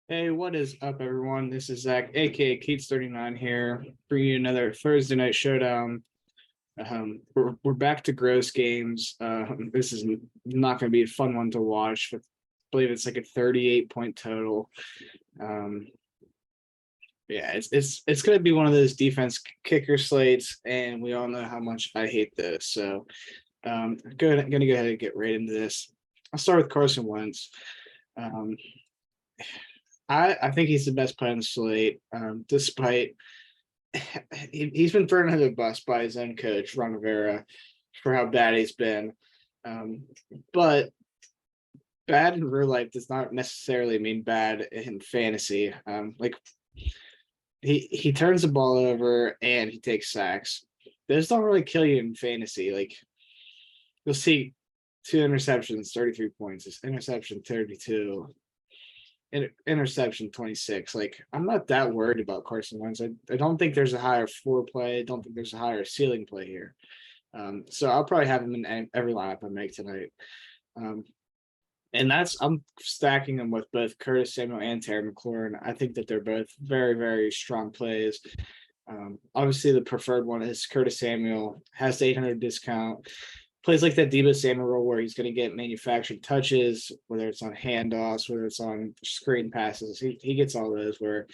Hey, what is up, everyone? This is Zach, aka Keats39 here, bringing you another Thursday night showdown. We're back to gross games. This is not going to be a fun one to watch. I believe it's like a 38-point total. Um, yeah, it's going to be one of those defense kicker slates, and we all know how much I hate this. So, going to go ahead and get right into this. I'll start with Carson Wentz. Um, I think he's the best player on the slate, despite he's been thrown under the bus by his own coach, Ron Rivera, for how bad he's been. Um, but bad in real life does not necessarily mean bad in fantasy. Like he turns the ball over and he takes sacks. Those don't really kill you in fantasy. Like you'll see two interceptions, 33 points. This interception, 32. Interception 26. Like I'm not that worried about Carson Wentz. I don't think there's a higher floor play. I don't think there's a higher ceiling play here. So I'll probably have him in every lineup I make tonight. And I'm stacking them with both Curtis Samuel and Terry McLaurin. I think that they're both very, very strong plays. Obviously, the preferred one is Curtis Samuel, has the 800 discount, plays like that Debo Samuel role where he's going to get manufactured touches, whether it's on handoffs, whether it's on screen passes. He gets all those, where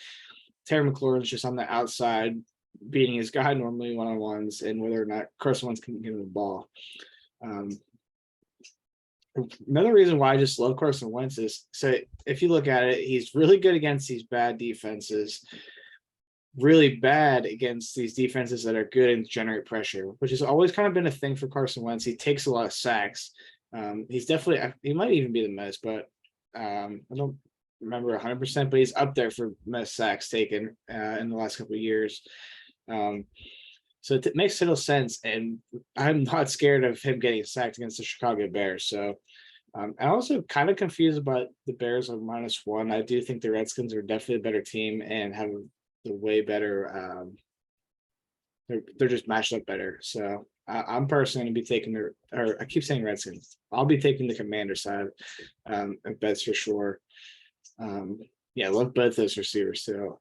Terry McLaurin's just on the outside beating his guy normally one-on-ones, and whether or not Carson Wentz can get him the ball. Another reason why I just love Carson Wentz is, so if you look at it, he's really good against these bad defenses, really bad against these defenses that are good and generate pressure, which has always kind of been a thing for Carson Wentz. He takes a lot of sacks. He's definitely, he might even be the most, but I don't remember 100%, but he's up there for most sacks taken in the last couple of years. So it makes little sense, and I'm not scared of him getting sacked against the Chicago Bears. So I'm also kind of confused about the Bears on -1. I do think the Redskins are definitely a better team and have the way better. They're just matched up better. So I'm personally going to be taking or I keep saying Redskins. I'll be taking the Commander side of bets for sure. Yeah, love both those receivers too.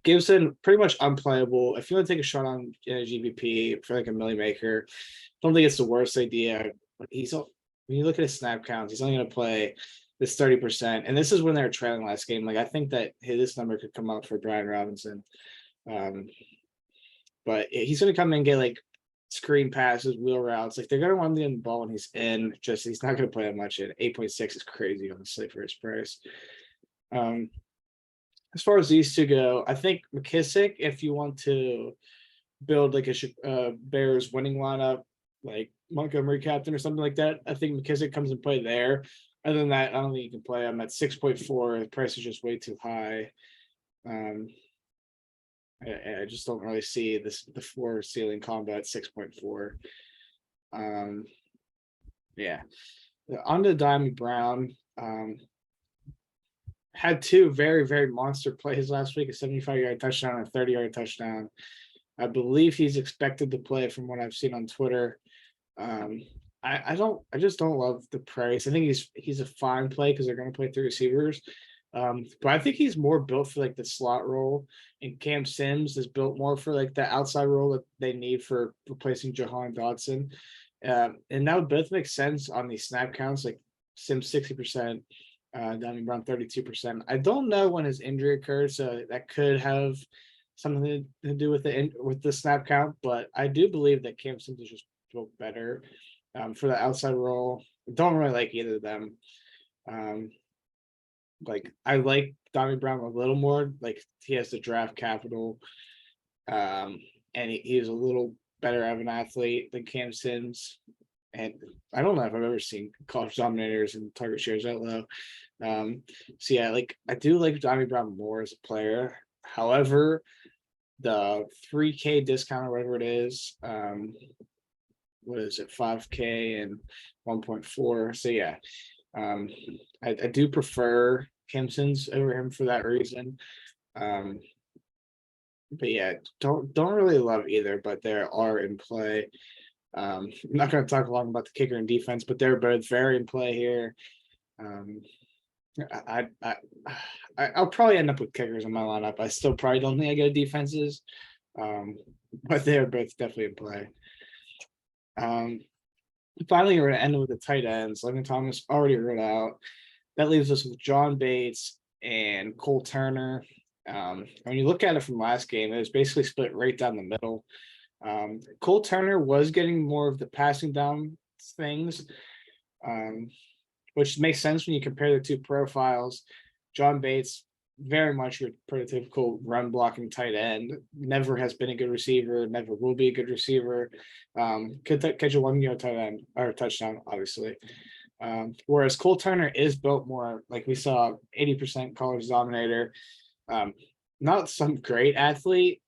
Gibson pretty much unplayable. If you want to take a shot on GPP for like a milli maker, don't think it's the worst idea. But when you look at his snap counts, he's only going to play this 30%, and this is when they're trailing last game. Like I think that this number could come up for Brian Robinson, but he's going to come in and get like screen passes, wheel routes. Like they're going to want him to get the ball when he's in. Just he's not going to play that much in. 8.6 is crazy on the slate for his price. As far as these two go, I think McKissick, if you want to build like a Bears winning lineup, like Montgomery captain or something like that, I think McKissick comes and play there. Other than that, I don't think you can play him at 6.4. The price is just way too high. I just don't really see the floor ceiling combo at 6.4. Yeah. On to Diamond Brown. Had two very, very monster plays last week, a 75-yard touchdown and a 30-yard touchdown. I believe he's expected to play from what I've seen on Twitter. I just don't love the price. I think he's a fine play because they're going to play three receivers. But I think he's more built for like the slot role, and Cam Sims is built more for like the outside role that they need for replacing Jahan Dotson. And that would both make sense on these snap counts, like Sims 60%, Diamond Brown 32%. I don't know when his injury occurred, so that could have something to do with the snap count. But I do believe that Cam Sims is just built better for the outside role. Don't really like either of them. Like I like Diamond Brown a little more. Like he has the draft capital, and he's a little better of an athlete than Cam Sims. And I don't know if I've ever seen college dominators and target shares that low. So yeah, like I do like Diamond Brown more as a player. However, the 3K discount or whatever it is, what is it, 5K and 1.4. So yeah, I do prefer Kimson's over him for that reason. But yeah, don't really love either, but they are in play. I'm not going to talk long about the kicker and defense, but they're both very in play here. I'll probably end up with kickers in my lineup. I still probably don't think I go defenses, but they're both definitely in play. Finally, we're gonna end with the tight ends. Logan Thomas already wrote out. That leaves us with John Bates and Cole Turner. When you look at it from last game, it was basically split right down the middle. Cole Turner was getting more of the passing down things, which makes sense when you compare the two profiles. John Bates, very much your prototypical run blocking tight end, never has been a good receiver, never will be a good receiver. Could catch a 1 yard tight end or touchdown, obviously. Whereas Cole Turner is built more like we saw 80% college dominator. Not some great athlete.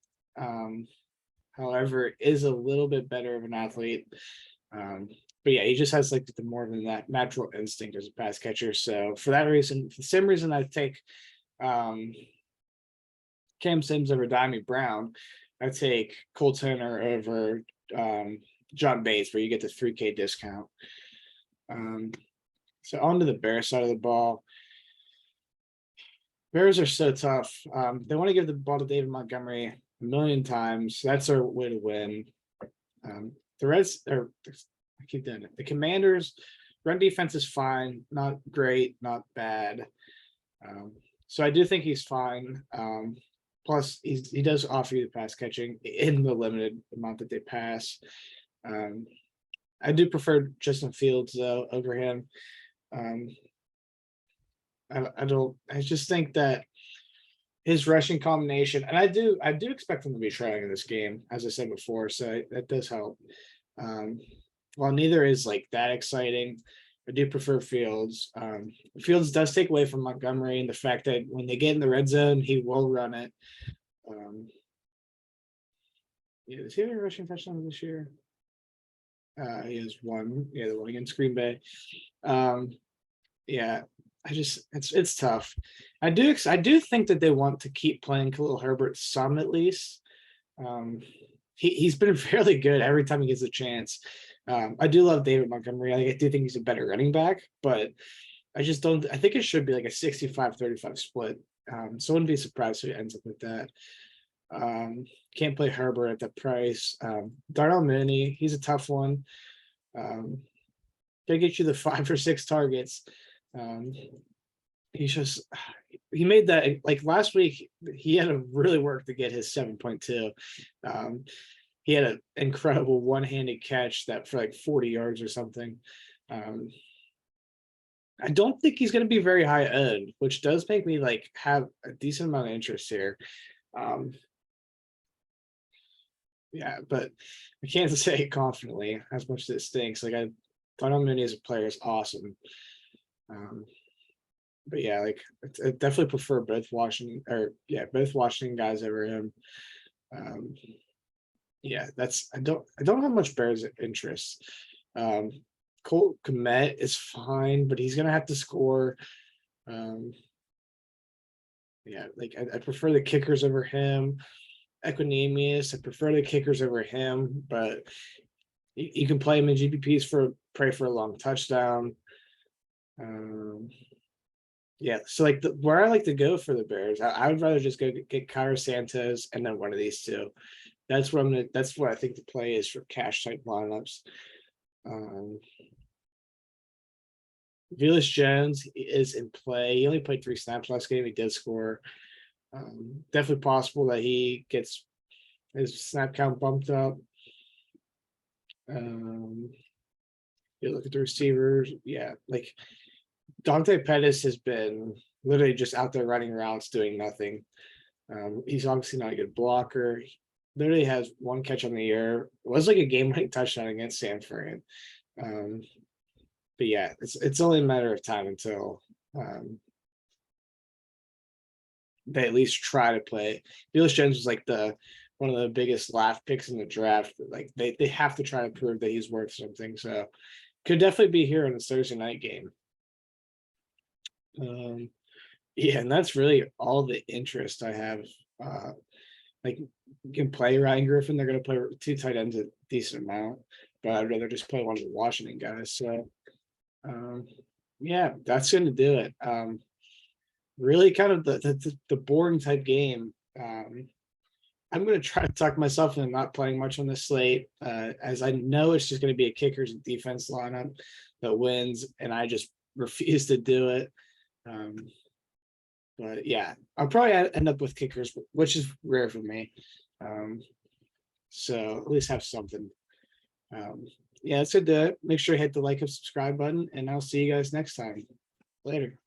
However, is a little bit better of an athlete. But yeah, he just has like the more than that natural instinct as a pass catcher. So for that reason, for the same reason I take Cam Sims over Dimey Brown, I take Cole Turner over John Bates, where you get the 3K discount. So on to the Bears side of the ball. Bears are so tough. They want to give the ball to David Montgomery a million times. That's their way to win. The Reds are, I keep doing it. The Commanders' run defense is fine, not great, not bad. So I do think he's fine. Plus, he does offer you the pass catching in the limited amount that they pass. I do prefer Justin Fields though over him. I just think that his rushing combination, and I do expect him to be trying in this game, as I said before, so that does help. While neither is like that exciting, I do prefer Fields. Fields does take away from Montgomery and the fact that when they get in the red zone, he will run it. Yeah, does he have a rushing touchdown this year? He has one. Yeah, the one against Green Bay. Yeah, it's tough. I do think that they want to keep playing Khalil Herbert some at least. He's been fairly good every time he gets a chance. I do love David Montgomery. I do think he's a better running back, but I just don't. I think it should be like a 65-35 split. So I wouldn't be surprised if it ends up with that. Can't play Herbert at that price. Darnell Mooney, he's a tough one. They get you the 5 or 6 targets. He made that like last week. He had to really work to get his 7.2. He had an incredible one-handed catch that for like 40 yards or something. I don't think he's going to be very high end, which does make me like have a decent amount of interest here. Yeah, but I can't say it confidently as much as it stinks. Like I Darnell Mooney as a player is awesome. But yeah, like I definitely prefer both Washington guys over him. Yeah, I don't have much Bears interest. Cole Kmet is fine, but he's gonna have to score. Yeah, like I prefer the kickers over him. Equinemius, I prefer the kickers over him, but you can play him in GPPs for pray for a long touchdown. Yeah, so like where I like to go for the Bears, I would rather just go get Cairo Santos and then one of these two. That's what I think the play is for cash type lineups. Velus Jones is in play. He only played 3 snaps last game. He did score. Definitely possible that he gets his snap count bumped up. You look at the receivers. Yeah, like Dante Pettis has been literally just out there running routes doing nothing. He's obviously not a good blocker. He literally has 1 catch on the year. It was like a game-winning touchdown against San Fran. But yeah, it's only a matter of time until they at least try to play. Velus Jones was like one of the biggest laugh picks in the draft. Like they have to try to prove that he's worth something. So could definitely be here in the Thursday night game. Yeah, and that's really all the interest I have. Like you can play Ryan Griffin. They're going to play 2 tight ends a decent amount, but I'd rather just play one of the Washington guys. So yeah, that's going to do it. really kind of the boring type game. I'm going to try to talk myself into not playing much on this slate, as I know it's just going to be a kickers and defense lineup that wins, and I just refuse to do it. But yeah, I'll probably end up with kickers, which is rare for me. So at least have something. Yeah, that's it. Make sure you hit the like and subscribe button, and I'll see you guys next time. Later.